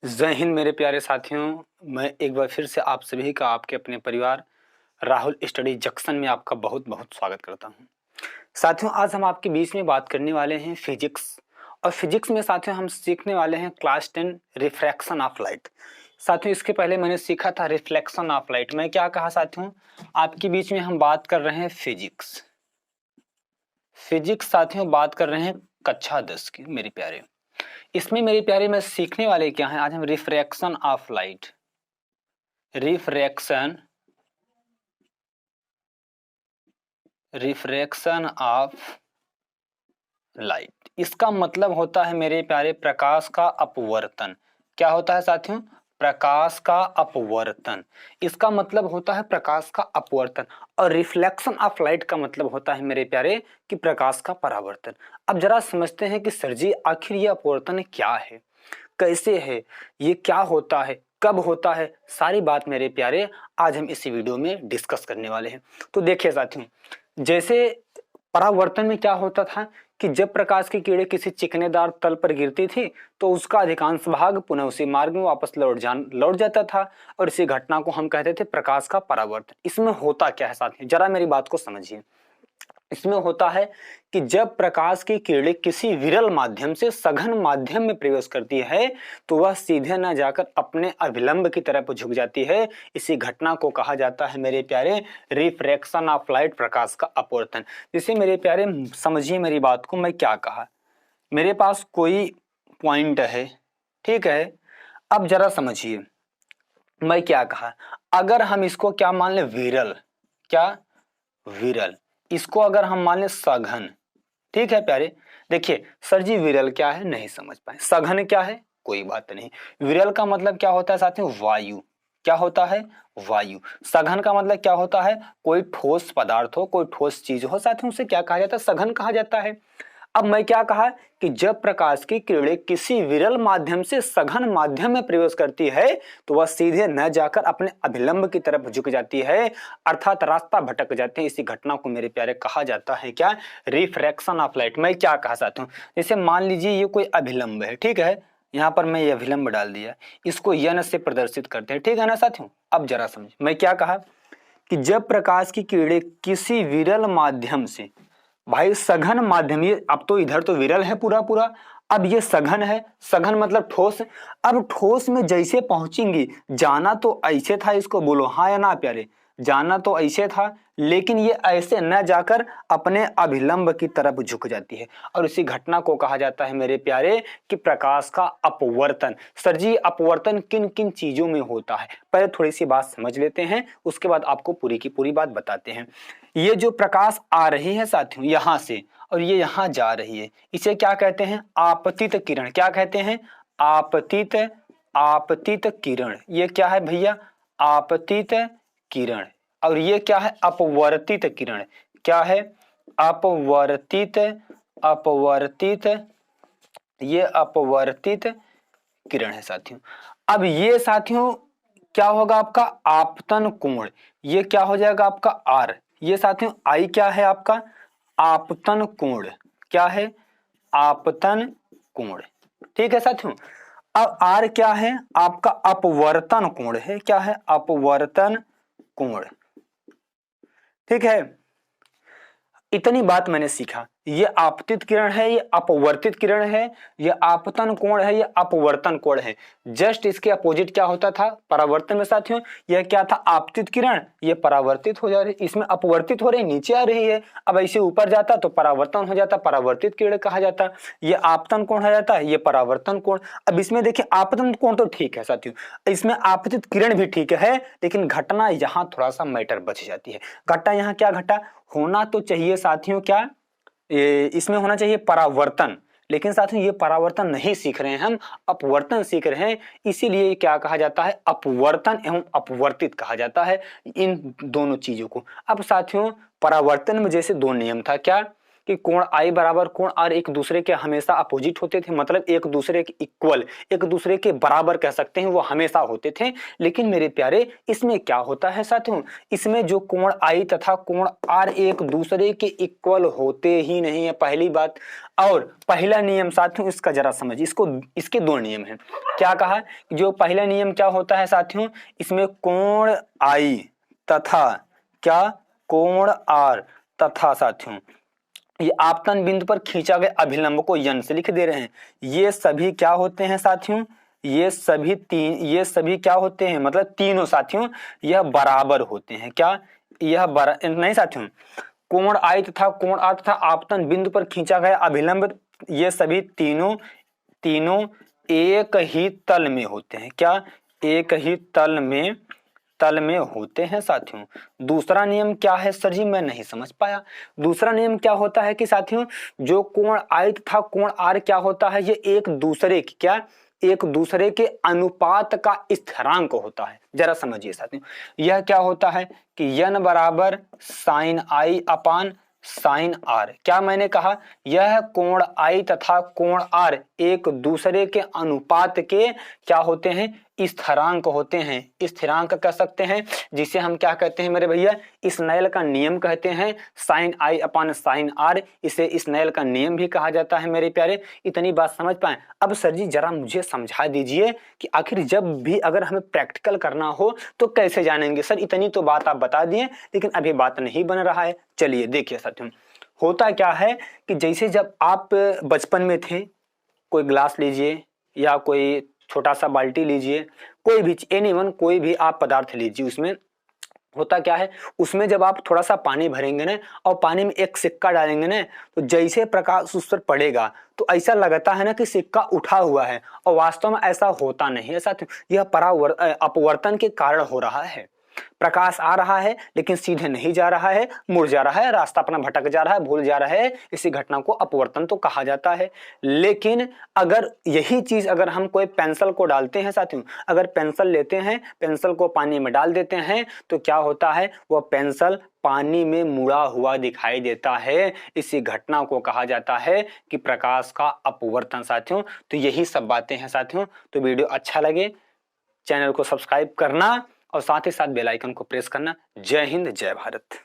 जय हिंद मेरे प्यारे साथियों। मैं एक बार फिर से आप सभी का आपके अपने परिवार राहुल स्टडी जंक्शन में आपका बहुत बहुत स्वागत करता हूं। साथियों, आज हम आपके बीच में बात करने वाले हैं फिजिक्स। और फिजिक्स में साथियों हम सीखने वाले हैं क्लास 10 रिफ्रैक्शन ऑफ लाइट। साथियों, इसके पहले मैंने सीखा था रिफ्लेक्शन ऑफ लाइट। मैं क्या कहा साथियों, आपके बीच में हम बात कर रहे हैं फिजिक्स। फिजिक्स साथियों बात कर रहे हैं कक्षा 10 की मेरे प्यारे। इसमें मेरे प्यारे में सीखने वाले क्या हैं, आज हम refraction of light. Refraction of light, इसका मतलब होता है मेरे प्यारे प्रकाश का अपवर्तन। क्या होता है साथियों? प्रकाश का अपवर्तन। इसका मतलब होता है प्रकाश का अपवर्तन। और रिफ्लेक्शन ऑफ लाइट का मतलब होता है मेरे प्यारे कि प्रकाश का परावर्तन। अब जरा समझते हैं कि सर जी आखिर ये अपवर्तन क्या है, कैसे है, ये क्या होता है, कब होता है, सारी बात मेरे प्यारे आज हम इसी वीडियो में डिस्कस करने वाले हैं। तो देखिए साथियों, जैसे परावर्तन में क्या होता था कि जब प्रकाश की किरणें किसी चिकनेदार तल पर गिरती थी तो उसका अधिकांश भाग पुनः उसी मार्ग में वापस लौट जाता था, और इसी घटना को हम कहते थे प्रकाश का परावर्तन। इसमें होता क्या है साथियों, जरा मेरी बात को समझिए। इसमें होता है कि जब प्रकाश की किरणें किसी विरल माध्यम से सघन माध्यम में प्रवेश करती है तो वह सीधे न जाकर अपने अभिलंब की तरफ झुक जाती है। इसी घटना को कहा जाता है मेरे प्यारे रिफ्रैक्शन ऑफ लाइट, प्रकाश का अपवर्तन। जिसे मेरे प्यारे समझिए मेरी बात को, मैं क्या कहा। मेरे पास कोई पॉइंट है, ठीक है। अब जरा समझिए मैं क्या कहा। अगर हम इसको क्या मान ले, विरल, क्या विरल, इसको अगर हम मान ले सघन, ठीक है प्यारे। देखिए सर जी विरल क्या है नहीं समझ पाए, सघन क्या है, कोई बात नहीं। विरल का मतलब क्या होता है साथियों, वायु। क्या होता है, वायु। सघन का मतलब क्या होता है, कोई ठोस पदार्थ हो, कोई ठोस चीज हो साथियों, उसे क्या कहा जाता है, सघन कहा जाता है। अब मैं क्या कहा कि जब प्रकाश की किरणें किसी विरल माध्यम से सघन माध्यम में प्रवेश करती है तो वह सीधे न जाकर अपने अभिलंब की तरफ झुक जाती है, अर्थात रास्ता भटक जाते हैं। इसी घटना को मेरे प्यारे कहा जाता है क्या, रिफ्रैक्शन ऑफ लाइट। मैं क्या कहा साथियों, जैसे मान लीजिए ये कोई अभिलंब है, ठीक है। यहाँ पर मैं ये अभिलंब डाल दिया, इसको यन से प्रदर्शित करते हैं, ठीक है ना साथियों। अब जरा समझ, मैं क्या कहा कि जब प्रकाश की किरणें किसी विरल माध्यम से, भाई सघन माध्यम, ये अब तो इधर तो विरल है पूरा पूरा, अब ये सघन है, सघन मतलब ठोस। अब ठोस में जैसे पहुंचेंगी, जाना तो ऐसे था, इसको बोलो हाँ या ना प्यारे, जाना तो ऐसे था, लेकिन ये ऐसे न जाकर अपने अभिलंब की तरफ झुक जाती है, और इसी घटना को कहा जाता है मेरे प्यारे कि प्रकाश का अपवर्तन। सर जी अपवर्तन किन किन चीजों में होता है, पहले थोड़ी सी बात समझ लेते हैं, उसके बाद आपको पूरी की पूरी बात बताते हैं। ये जो प्रकाश आ रही है साथियों यहां से, और ये यहां जा रही है, इसे क्या कहते हैं, आपतित किरण। क्या कहते हैं, आपतित, आपतित किरण। ये क्या है भैया, आपतित किरण। और ये क्या है, अपवर्तित किरण। क्या है, अपवर्तित, अपवर्तित, ये अपवर्तित किरण है साथियों। अब ये साथियों क्या होगा आपका आपतन कोण, ये क्या हो जाएगा आपका आर। ये साथियों आई क्या है आपका, आपतन कोण। क्या है, आपतन कोण, ठीक है साथियों। अब आर क्या है आपका, अपवर्तन कोण है। क्या है, अपवर्तन कोण, ठीक है। इतनी बात मैंने सीखा, ये आपतित किरण है, ये अपवर्तित किरण है, ये आपतन कोण है, ये अपवर्तन कोण है। जस्ट इसके अपोजिट क्या होता था परावर्तन में साथियों, यह क्या था आपतित किरण, ये परावर्तित हो जा रही, इसमें अपवर्तित हो रही, नीचे आ रही है। अब ऐसे ऊपर जाता तो परावर्तन हो जाता, परावर्तित किरण कहा जाता। ये आपतन कोण हो जाता है, ये परावर्तन कोण। अब इसमें देखिए आपतन कोण तो ठीक है साथियों, इसमें आपतित किरण भी ठीक है, लेकिन घटना यहाँ थोड़ा सा मैटर बच जाती है। घटना यहाँ क्या घटा, होना तो चाहिए साथियों क्या, इसमें होना चाहिए परावर्तन, लेकिन साथियों ये परावर्तन नहीं सीख रहे हैं हम, अपवर्तन सीख रहे हैं। इसीलिए क्या कहा जाता है, अपवर्तन एवं अपवर्तित कहा जाता है इन दोनों चीजों को। अब साथियों परावर्तन में जैसे दो नियम था, क्या, कि कोण आई बराबर कोण आर एक दूसरे के हमेशा अपोजिट होते थे, मतलब एक दूसरे के इक्वल, एक दूसरे के बराबर कह सकते हैं, वो हमेशा होते थे। लेकिन मेरे प्यारे इसमें क्या होता है साथियों, इसमें जो कोण आई तथा कोण आर एक दूसरे के इक्वल होते ही नहीं है, पहली बात। और पहला नियम साथियों इसका जरा समझ, इसको इसके दो नियम हैं। क्या कहा, जो पहला नियम क्या होता है साथियों, इसमें कोण आई तथा क्या कोण आर तथा साथियों ये आपतन बिंदु पर खींचा गया अभिलंब को यन से लिख दे रहे हैं। ये सभी क्या होते हैं साथियों, ये सभी क्या होते हैं, मतलब तीनों साथियों यह बराबर होते हैं। क्या यह नहीं साथियों, कोण आई तथा कोण आर तथा आपतन बिंदु पर खींचा गया अभिलंब, ये सभी तीनों एक ही तल में होते हैं। क्या एक ही तल में होते हैं साथियों। दूसरा नियम क्या है सर जी, मैं नहीं समझ पाया। दूसरा नियम क्या होता है कि साथियों जो कोण आई तथा कोण आर क्या होता है, ये एक दूसरे के अनुपात का स्थिरांक होता है। जरा समझिए साथियों, यह क्या होता है कि यन बराबर sine i upon sine r. क्या मैंने कहा, यह कोण आई तथा कोण आर एक दूसरे के अनुपात के क्या होते हैं, स्थिरांक होते हैं। स्थिरांक कह सकते हैं जिसे हम क्या कहते हैं मेरे भैया, स्नेल का नियम कहते हैं। Sine i upon sine r, इसे स्नेल का नियम भी कहा जाता है मेरे प्यारे। इतनी बात समझ पाए। अब सर जी जरा मुझे समझा दीजिए कि आखिर जब भी अगर हमें प्रैक्टिकल करना हो तो कैसे जानेंगे। सर इतनी तो बात आप बता दिए, लेकिन अभी बात नहीं बन रहा है। चलिए देखिए साथियों, होता क्या है कि जैसे जब आप बचपन में थे, कोई ग्लास लीजिए या कोई छोटा सा बाल्टी लीजिए, कोई भी एनीवन कोई भी आप पदार्थ लीजिए, उसमें होता क्या है, उसमें जब आप थोड़ा सा पानी भरेंगे ना और पानी में एक सिक्का डालेंगे ना, तो जैसे प्रकाश उस पर पड़ेगा तो ऐसा लगता है ना कि सिक्का उठा हुआ है, और वास्तव में ऐसा होता नहीं है साथियों। यह अपवर्तन के कारण हो रहा है। प्रकाश आ रहा है लेकिन सीधे नहीं जा रहा है, मुड़ जा रहा है, रास्ता अपना भटक जा रहा है, भूल जा रहा है। इसी घटना को अपवर्तन तो कहा जाता है। लेकिन अगर यही चीज अगर हम कोई पेंसिल को डालते हैं साथियों, अगर पेंसिल लेते हैं, पेंसिल को पानी में डाल देते हैं, तो क्या होता है, वह पेंसिल पानी में मुड़ा हुआ दिखाई देता है। इसी घटना को कहा जाता है कि प्रकाश का अपवर्तन साथियों। तो यही सब बातें हैं साथियों। तो वीडियो अच्छा लगे चैनल को सब्सक्राइब करना और साथ ही साथ बेल आइकन को प्रेस करना। जय हिंद, जय भारत।